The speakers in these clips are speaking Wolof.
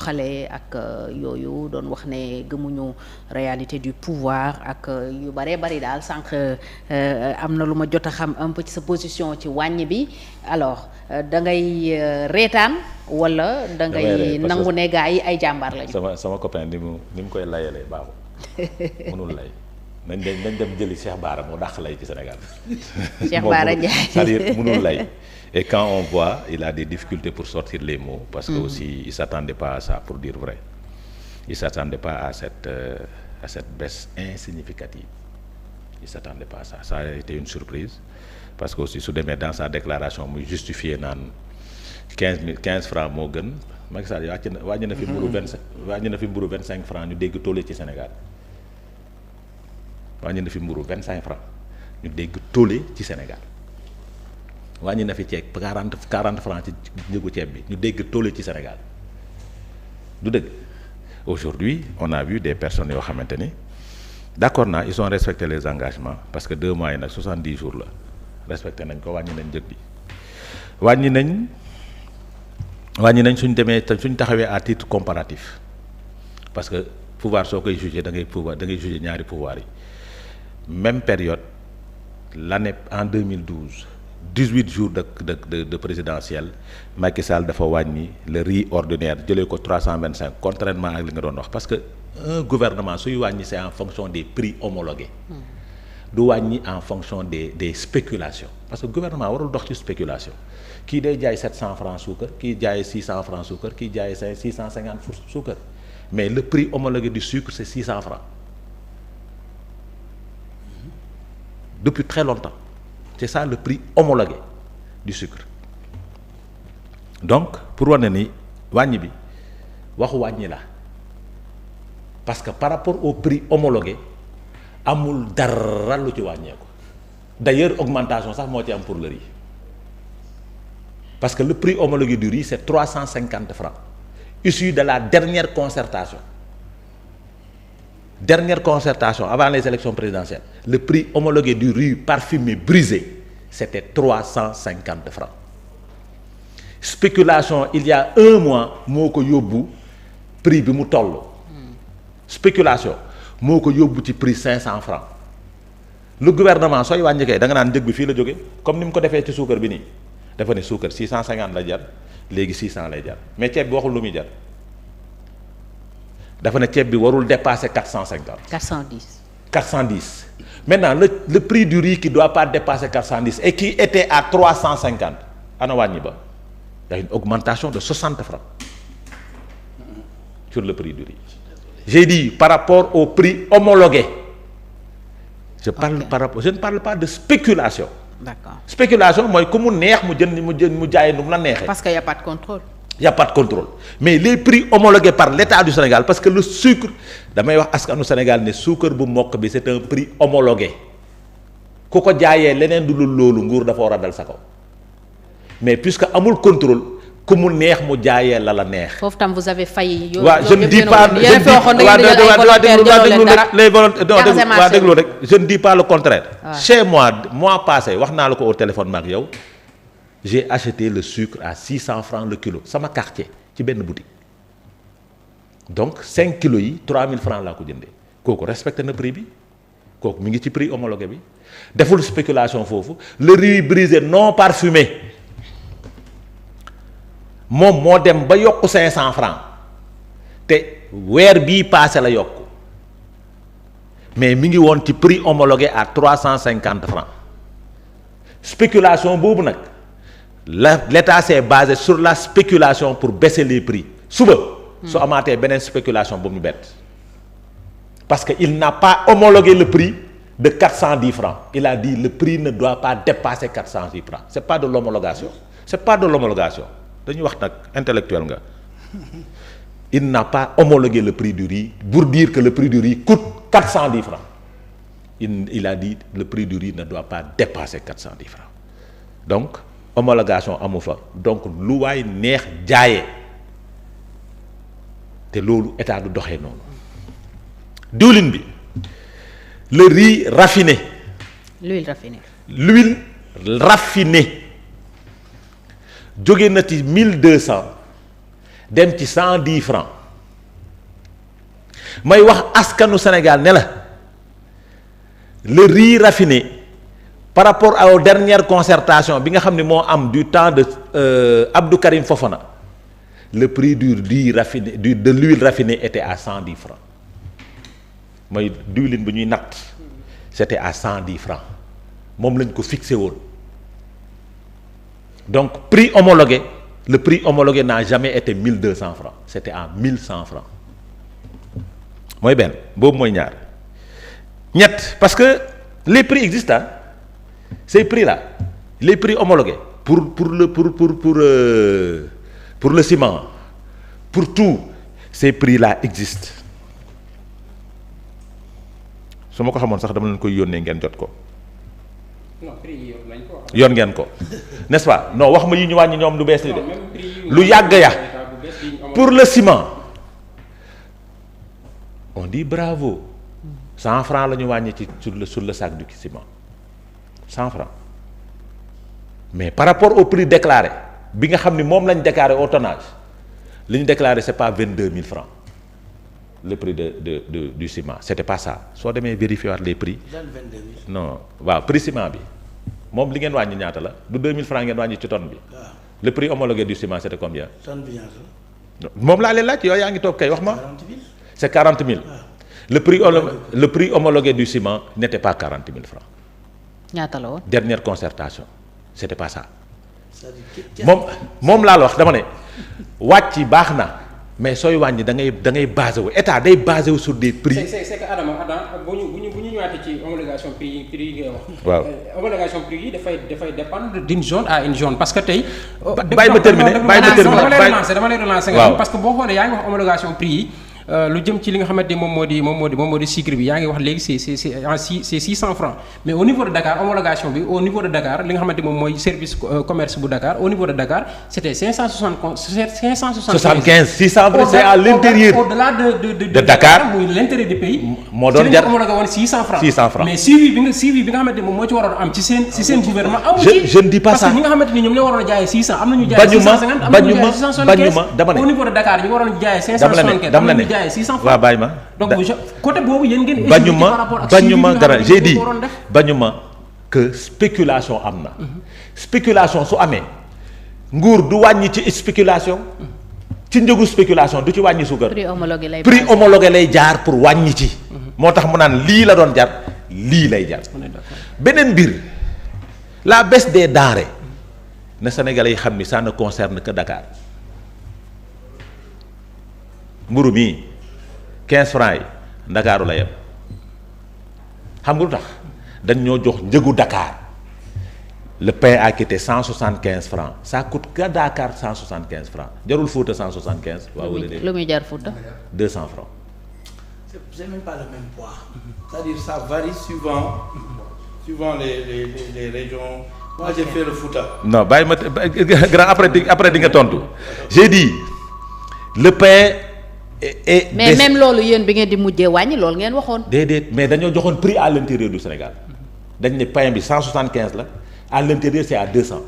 xale ak yooyu doon wax ne gëmuñu réalité du pouvoir ak yu bëree bëri daal sànq am na lu ma jot a xam un peu ci sa position ci wàññi bi alors da ngay reetaan wala da ngay nangu ne gaa yi ay jàmbaar lañu. sama copain ni mu koy layalee baaxul mënul lay nañ dem jëli Cheikh Bara moo dàq lay ci Sénégal. Cheikh Bara Ndiaye c'est-à-dire mënul lay. Et quand on voit, il a des difficultés pour sortir les mots, parce que aussi il s'attendait pas à ça, pour dire vrai. Il s'attendait pas à cette baisse insignificative. Il s'attendait pas à ça. Ça a été une surprise, parce que aussi su demee dans sa déclaration muy justifier naan 15 francs moo gën Macky Sall wàññi na fi mburu 25 francs ñu dégg tollé ci Sénégal. wàññi na fi mburu 25 francs ñu dégg tollé ci Sénégal. wàññi na fi ceeb 40 francs ci njëgu ceeb bi ñu dégg tollé ci Sénégal du dëgg. Aujourd'hui on a vu des personnes yoo xamante ni d'accord naa ils ont respecté les engagements parce que 2 mois yi nag 70 jours la respecté nañ ko wàññi nañ njëg bi wàññi nañ suñ taxawee à titre comparatif parce que pouvoir soo koy juger da ngay juger ñaari pouvoir yi même période l'année en 2012. 18 jours de présidentielle Macky Sall dafa wàññi le riz ordinaire jëlee ko 325 contrairement ak li nga doon wax parce que un gouvernement suy wàññi c'est en fonction des prix homologués du wàññi en fonction des spéculations parce que gouvernement warul dox ci spéculation kii day jaay 700 francs suukar kii jaay 600 francs suukar kii jaay 650 suukar mais le prix homologué du sucre c'est 600 francs depuis très longtemps. C'est ça le prix homologué du sucre donc pour wane ni wàññi bi waxu wàññi la parce que par rapport au prix homologué amul dara lu ci wàññeeku d'ailleurs augmentation sax moo ci am pour le riz parce que le prix homologué du riz c'est 350 francs issu de la dernière concertation avant les élections présidentielles le prix homologué du riz parfumé brisé c'était 350 francs spéculation il y a 1 mois moo ko yóbbu prix bi mu toll spéculation moo ko yóbbu ci prix 500 francs le gouvernement sooy wàññi kay da nga naan njëg bi fii la jóge comme ni mu ko defee ci suukar bi nii dafa ne suukar 650 la jar léegi 600 lay jar mais ceeb bi waxul lu muy jar dafa ne ceeb bi warul dépasser 410 maintenant le prix du riz qui doit pas dépasser 410 et qui était à 350 ana wàññi ba il y a une augmentation de 60 francs sur le prix du riz j'ai dit par rapport au prix homologué je ne parle pas de spéculation. D'accord. Spéculation mooy ku mu neex mu jaay nu mu la neexee. parce que y a pas de contrôle. Il y a pas de contrôle mais les prix homologués par l'État du Sénégal parce que le sucre damay wax askanu Sénégal ne suukar bu mokk bi c'est un prix homologué ku ko jaayee leneen du loolu nguur dafa war a dal sa kaw mais puisque amul contrôle ku mu neex mu jaayee la neex. foofu tam vous avez failli. waaw je ne dis pas déglu rek je ne dis pas le contraire. chez mois passé wax naa la ko au téléphone maak yow. J'ai acheté le sucre à 600 francs le kilo sama quartier ci benn boutique donc 5 kilos yi 3000 francs laa ko jëndee kooku respecté na prix bi kooku mi ngi ci prix homologué bi deful spéculation foofu le riz brisé non parfumé moom moo dem ba yokk 500 francs te weer bii passé la yokk mais mi ngi woon ci prix homologué à 350 francs spéculation boobu nag. L'État s'est basé sur la spéculation pour baisser les prix suba su amaatee beneen spéculation bu mu bett parce que il n'a pas homologué le prix de 410 francs il a dit le prix ne doit pas dépasser 410 francs c'est pas de l'homologation dañuy wax nag intellectuel nga il n'a pas homologué le prix du riz pour dire que le prix du riz coûte 410 francs il a dit le prix du riz ne doit pas dépasser 410 francs donc homologation amu fa donc lu waay neex jaayee te loolu état du doxee noonu diwlin bi le riz raffiné. l'huile raffinée jóge na ci 1200 dem ci 110 francs may wax askanu Sénégal ne la le riz raffiné par rapport aux dernières concertations bi nga xam ne moo am du temps de Abdou Karim Fofana le prix du riz raffiné de l'huile raffinée était à 110 francs mooy diwlin bu ñuy natt c'était à 110 francs moom lañ ko fixé woon donc prix homologué le prix homologué n'a jamais été 1200 francs c'était à 1100 francs mooy benn boobu mooy ñaar ñett parce que les prix existent ces prix là les prix homologués pour le ciment pour tout ces prix là existent su ma ko xamoon sax dama leen koy yónnee ngeen jot ko. non prix yi lañ ko wax. yoon ngeen ko n'est-ce pas non wax ma yi ñu wàññi ñoom lu bees ni de lu yàgg ya pour le ciment on dit bravo 100 francs la ñu wàññi ci sur le sac du ciment 100 francs mais par rapport au prix déclaré bi nga xam ni moom lañ déclaré au tonnage li ñu déclaré c'est pas 22 000 francs le prix du ciment c'était pas ça soo demee vérifier waat les prix. non waaw prix ciment bi moom li ngeen wàññi ñaata la du 2000 francs ngeen wàññi ci tonne bi. le prix homologué du ciment c'était combien. tonne bi ñaata. moom laa leen laaj yow yaa ngi toog kay wax ma. 40 000. c'est 40 000. le prix homologué du ciment n'était pas 40 000 francs. ñaata la woon. dernière concertation c'était pas ça. c'est-à-dire moom laa la wax dama ne wàcc baax na. mais sooy wàññi da ngay basé wu état day basé wu sur des prix. c'est que Adama bu ñu ñëwaatee ci homologation prix yi ngay wax. waaw homologation prix yi dafay dépendre d'une zone à une zone parce que tey. bàyyi ma terminer dama lay relancer nga waaw parce que boo xoolee yaa ngi wax homologation prix yi lu jëm ci li nga xamante ni moom moo di sucre bi yaa ngi wax léegi c'est 600 francs mais au niveau de Dakar homologation bi au niveau de Dakar li nga xamante moom mooy service commerce bu Dakar au niveau de Dakar c'était 75 600 c'est à l'intérieur au-delà de Dakar muy l'intérieur du pays moo doon jar homologué woon 600 francs 600 francs mais suivi bi nga xamante ni moom moo ci waroon am ci seen gouvernement amu ci je ne dis pas ça parce que ñi nga xamante ni ñoom ñoo waroon a jaayee 600 am nañu jaayee 650 am nañu jaayee 675 dama ne au niveau de Dakar ñu waroon jaayee 575 am nañu jaayee 600 francs waaw bàyyi ma donc côté boobu yéen ngeen bañuma dara j'ai dit bañuma que spéculation am na spéculation su amee nguur du wàññi ci spéculation ci njëgu spéculation du ci wàññi suukar prix homologué lay jaar pour wàññi ci moo tax mu naan lii la doon jar lii lay jar beneen mbir la baisse des denrées na Sénégalais yi xam ni ça ne concerne que Dakar mburu mi 15 francs yi Ndakaaru la yem xam nga lu tax dañ ñoo jox njëgu Dakar le pain a coûté 175 francs ça coûte que Dakar 175 francs jarul Fouta 175. waaw wala déedéet lu muy jar Fouta. 200 francs. c'est même pas le même poids. c'est-à-dire ça varie suivant les régions. moi j'ai fait le Fouta. non bàyyi ma grand après di nga tontu j'ai dit le pain. mais même loolu yéen bi ngeen di mujjee wàññi loolu ngeen waxoon. déedéet mais dañoo joxoon prix à l'intérieur du Sénégal dañ ne pain bi 175 la à l'intérieur c'est à 200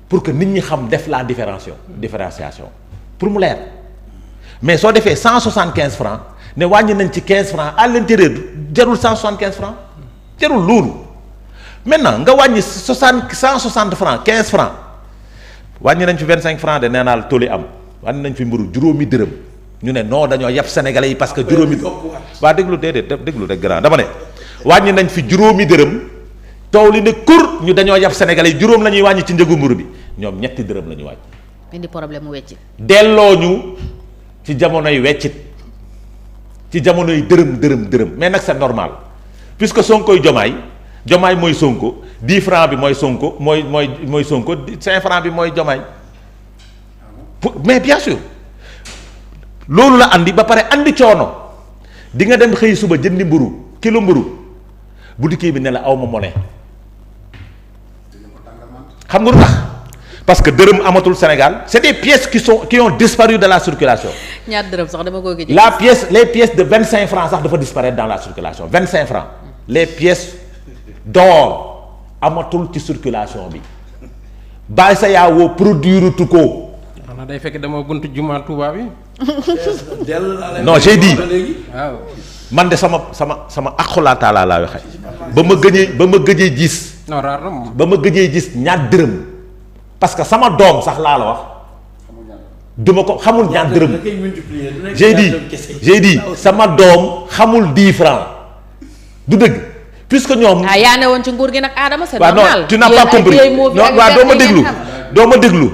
pour que nit ñi xam def la différenciation pour mu leer mais soo defee 175 francs ne wàññi nañ ci 15 francs à l'intérieur jarul 175 francs jarul loolu maintenant nga wàññi 160 francs 15 francs wàññi nañ fi 25 francs de nee naal toli am. wàññi nañ fi mburu juróomi dërëm ñu ne non dañoo yab sénégalais yi parce que juróomi waa déglu déedéet déglu rek grand dama ne wàññi nañ fi juróomi dërëm taw li ne kur ñu dañoo yab sénégalais yi juróom la ñuy wàññi ci njëgu mburu bi ñoom ñetti dërëm la ñu wàññi. indi problème mu weccit. delloo ñu ci jamonoy weccit ci jamonoy dërëm mais nag c'est normal puisque Sonkoy Jomaay mooy Sonko 10 francs bi mooy Sonko mooy Sonko 5 francs bi mooy Jomaay. mais bien sûr loolu la andi ba pare andi coono di nga dem xëy suba jëndi mburu kilo mburu bu dikkee bi ne la aw ma monnaie xam nga lu tax parce que dërëm amatul Sénégal c'est des pièces qui ont disparu de la circulation. ñaar dërëm sax dama ko gëj. les pièces de 25 francs sax dafa disparaître dans la circulation 25 francs les pièces d'or amatul ci circulation bi bàyyi sa yaawoo produire tu ko. xanaa day fekk dama buntu jumaa Touba bi. non j'ai dit waaw. man de sama aqulaa taala laa waxe ba ma gëjee gis. non raar na moom. ba ma gëjee gis ñaar dërëm parce que sama doom sax laa la wax duma ko xamul ñaar dërëm. j'ai dit sama doom xamul 10 francs du dëgg puisque ñoom. yaa ne woon ci nguur gi nag Adama c'est normal. non tu n'as pas compris non waaw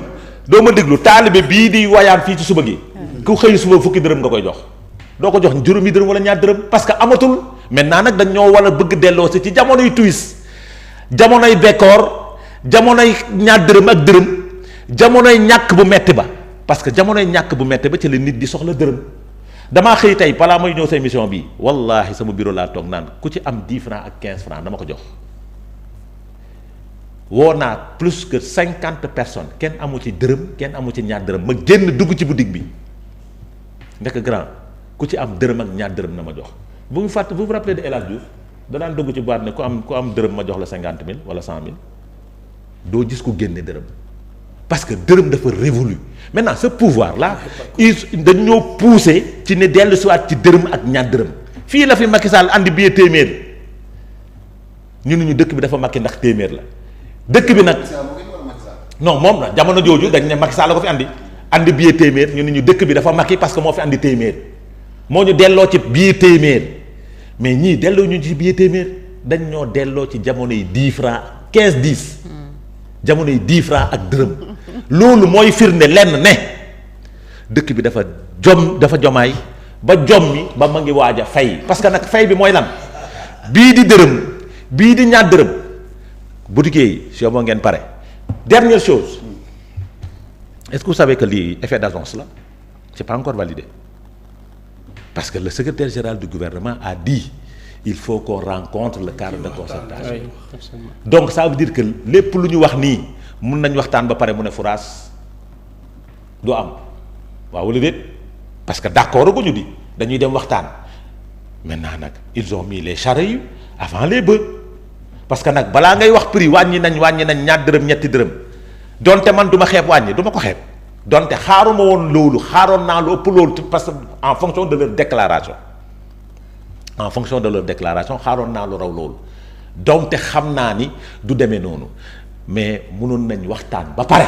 doo ma déglu taalibe bii di wayaan fii ci suba gi. ku xëy suba fukki dërëm nga koy jox. doo ko jox juróomi dërëm wala ñaar dërëm parce que amatul maintenant nag dañ ñoo war a bëgg delloo si ci jamonoy twist jamonoy bekkoor jamonoy ñaar dërëm ak dërëm jamonoy ñàkk bu metti ba parce que jamonoy ñàkk bu metti ba ci la nit di soxla dërëm damaa xëy tey balaa may ñëw sa émission bi wallahi sama bureau laa toog naan ku ci am 10 francs ak 15 francs dama ko jox woo naa plus que 50 personnes kenn amu ci dërëm kenn amu ci ñaar dërëm ma génn dugg ci boutique bi ndekk grand ku ci am dërëm ak ñaar dërëm na ma jox bu ñu fàtte vous vous rappelez de El Hadj Diouf da daan dugg ci boîte ne ku am dërëm ma jox la 50 000 wala 100 000 doo gis ku génne dërëm parce que dërëm dafa révolu maintenant ce pouvoir là dañ ñoo poussé ci ne dellu siwaat ci dërëm ak ñaar dërëm fii la fi Macky Sall andi billet téeméer ñu ne ñu dëkk bi dafa Macky ndax téeméer la dëkk bi nag non moom la jamono jooju dañ ne Macky Sall la ko fi andi billet téeméer ñu ne ñu dëkk bi dafa Macky parce que moo fi andi téeméer moo ñu delloo ci billet téeméer mais ñii delloo ñu ci billet téeméer dañ ñoo delloo ci jamono yi 10 francs 15-10 jamono yi 10 francs ak dërëm loolu mooy firnde lenn ne dëkk bi dafa jomaay ba jommi ba ma ngi waaj a fay parce que nag fay bi mooy lan bii di dërëm bii di ñaar dërëm boutiquier yi soo moo ngeen pare dernière chose est-ce que vous savez que lii effet d'annonce la c'est pas encore validé parce que le secrétaire général du gouvernement a dit il faut qu'on rencontre le cadre de concertation. Oui, absolument. Donc ça veut dire que lépp lu ñu wax nii mun nañ waxtaan ba pare mu ne furaas du am waaw wala déet parce que d'accord gu ñu di dañuy dem waxtaan maintenant nag ils ont mis les charrues avant les bœufs parce que nag balaa ngay wax prix wàññi nañ ñaar dërëm ñetti dërëm donte man du ma xeeb wàññi du ma ko xeeb donte xaaruma woon loolu xaaroon naa lu ëpp loolu parce que en fonction de leur déclaration xaaroon naa lu raw loolu donte xam naa ni du demee noonu mais mënoon nañ waxtaan ba pare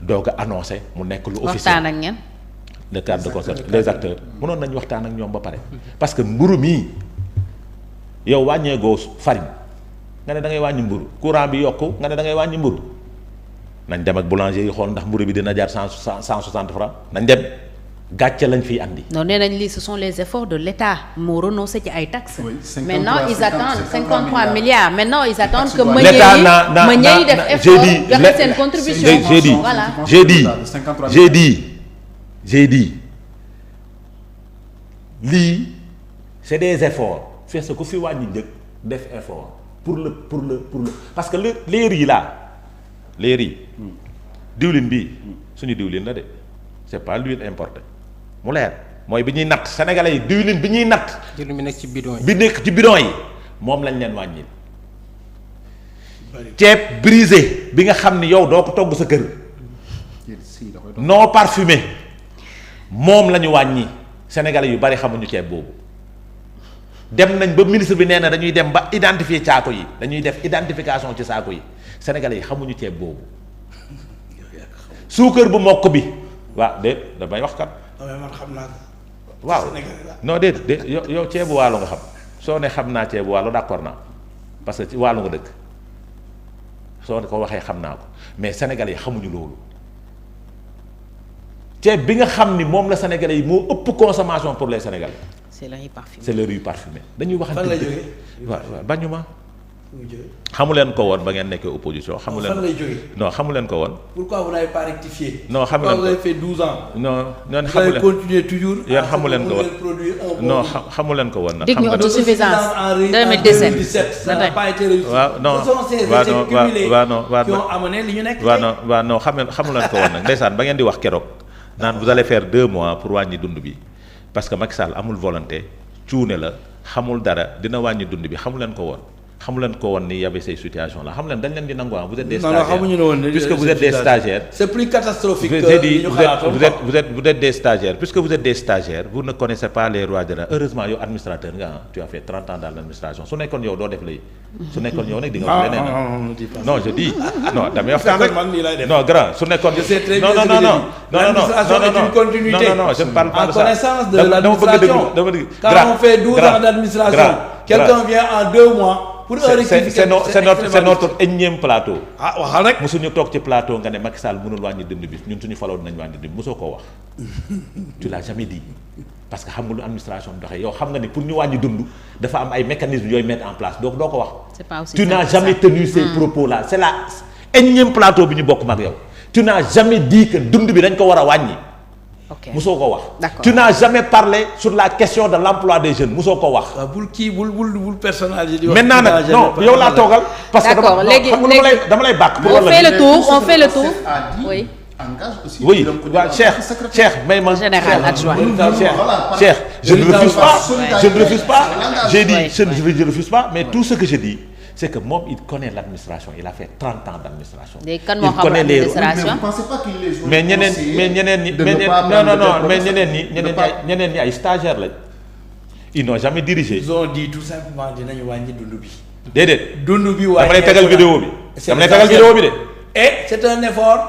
doog a annoncé mu nekk lu officiel waxtaan ak ñen le cadre de concert les acteurs mënoon nañ waxtaan ak ñoom ba pare parce que mburu mii yow wàññeegoo farine nga ne da ngay wàññi mburu courant bi yokku nga ne da ngay wàññi mburu nañ dem ak boulanger yi xool ndax mburu bi dina jar 160 francs nañ dem gàcce lañ fiy andi. non nee nañ lii ce sont les efforts de l'État moo renoncé ci ay taxes. Oui, maintenant ils attendent 53 milliards maintenant ils attendent que meunier yi def effort joxe seen contribution. Voilà. j'ai dit lii c'est des efforts fees ko fi wàññi njëkk def effort pour le parce que les riz là les riz diwlin bii suñu diwlin la de c'est pas l'huile importée mu leer mooy bi ñuy natt sénégalais yi diwlin bi ñuy natt. diwlin bi nekk ci bidon yi. bi nekk ci bidon yi moom lañ leen wàññil. ceeb brisé bi nga xam ni yow doo ko togg sa kër. non parfumé moom la ñu wàññi sénégalais yu bari xamuñu ceeb boobu. dem nañ ba ministre bi nee na dañuy dem ba identifier saako yi dañuy def identification ci saako yi sénégalais yi xamuñu ceeb boobu. suukar bu mokk bi waaw déet damay wax kat. man xam naa ko. waaw non déet yow ceebu waalo nga xam soo ne xam naa ceebu waalo d'accord naa parce que ci waalo nga dëkk soo ko waxee xam naa ko mais sénégalais yi xamuñu loolu ceeb bi nga xam ni moom la sénégalais yi moo ëpp consommation pour les sénégalais. c'est le riz parfumé. c'est le riz parfumé dañuy wax. fan lay jógee waaw bañu ma. xamu leen ko woon ba ngeen nekkee opposition. xamu leen fan lay jógee. non xamu leen ko woon. pourquoi vous n'avez pas rectifié. non xamu leen ko vous avez fait 12 ans. non ñoon vous xamu allez leen continuer toujours. yéen xamu leen ko woon non xamu leen ko woon nag. dig ñu autosuffisance 2017 ça n'a pas été réussi. waaw non ce sont ces waaw échecs non cumulés waaw non waaw qui ont amené li ñu nekk. waaw non xamu leen ko woon nag ndeysaan ba ngeen di wax keroog naan vous allez faire 2 mois pour wàññi dund bi parce que Macky Sall amul volonté cuune la xamul dara dina wàññi dund bi xamu leen ko woon xamu leen ko woon ni y avait ces situations là xam leen dañ leen di nangu vous êtes des non xamuñu ne woon puisque vous êtes des stagiaires. c'est plus catastrophique que dit, ñu xalaatoon vous êtes des stagiaires puisque vous êtes des stagiaires vous ne connaissez pas les rois de la heureusement yow administrateur nga tu as fait 30 ans dans l'administration su nekkoon yow doo def lay su nekkoon yow nag di nga wax leneen non je dis non damay waxtaan rek non grand su nekkoon non je ne parle pas de ça en connaissance de l'administration dama bëgg quand on fait 12 ans d'administration quelqu'un vient en 2 mois c'est notre énième plateau. waxal rek. mosuñu toog ci plateau nga ne Macky Sall mënul wàññi dund bi ñun suñu faloo dinañ wàññi dund bi mosoo koo wax. tu l'as jamais dit parce que xam nga lu administration doxee yow xam nga ni pour ñu wàññi dund dafa am ay mécanismes yooyu mettre en place donc doo ko wax. c'est pas aussi tu n'as jamais tenu ces propos là c'est la énième plateau bi ñu bokk mag yow. tu n'as jamais dit que dund bi dañ ko war a wàññi. ok musoo ko wax. d'accord tu n'as jamais parlé sur la question de l'emploi des jeunes musoo ko wax. bul personnalité di wax. maintenant nag non yow laa toogal. parce que d'accord léegi dama lay bàq. on fait le tour oui. oui waaw Cheikh may ma. général adjoint Cheikh je ne refuse pas j'ai dit je ne refuse pas mais tout ce que je dis c'est que moom il connaît l'administration il a fait 30 ans d'administration. il connaît l'administration. mais ñeneen ñi mais ñeneen ñi ay stagiaires lañ. ils n'ont jamais dirigé. ils ont dit tout simplement dinañu wàññi dund bi. déedéet. dund bi wàññi dama lay tegal vidéo bi. dama lay tegal vidéo bi de. et c'est un effort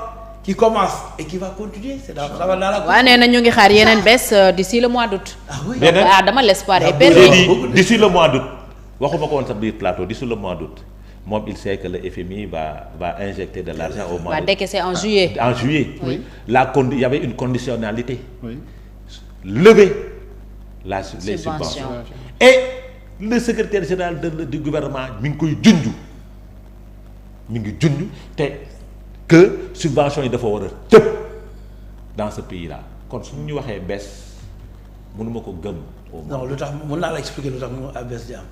qui commence et qui va continuer c'est dans ça va dans la. waaw nee na ñu ngi xaar yeneen bés d'ici le mois d'août. ah oui dama l'espoir est permis. j'ai dit d'ici le mois d'août waxuma ko woon sa biir plateau d'ici le mois d'août moom il sait que le FMI va injecter de l'argent au mois d'août. va décaisser en juillet. En juillet. Oui. Il y avait une conditionnalité. Oui. Lever les subventions. Et le secrétaire général du gouvernement mi ngi koy junj te que subventions yi dafa war a tëb dans ce pays là kon su ñu waxee baisse mënuma ko gëm. non lu tax mën naa la expliquer lu tax mu baisse di am.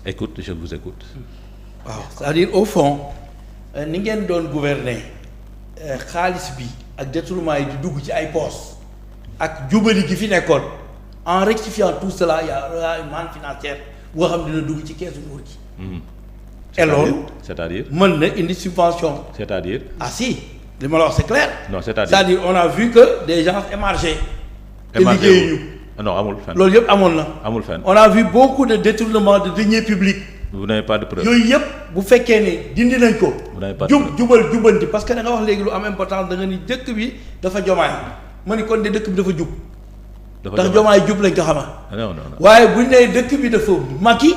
Écoute, je vous écoute. waaw c'est-à-dire au fond ni ngeen doon gouverner xaalis bi ak détournement yi di dugg ci ay poches ak jubali gi fi nekkoon en rectifiant tout cela il y a une manne financière boo xam dina dugg ci keesu nguur gi. et loolu. c'est-à-dire mën na indi subvention. c'est-à-dire. ah si li ma la wax c'est clair. non c'est-à-dire on a vu que des gens émarger. te liggéeyuñu. non amul fenn. loolu yëpp amoon na. amul fenn. on a vu beaucoup de détournement de deniers publics. vous n'avez pas de preuve. yooyu yëpp bu fekkee ni dindi nañ ko. vous n'avez pas de preuve jubanti parce que da nga wax léegi lu am importance da nga ni dëkk bi dafa jomaay ma ni kon de dëkk bi dafa jub. ndax jomaay jub lañ ko xama non waaye buñ nee dëkk bi dafa Macky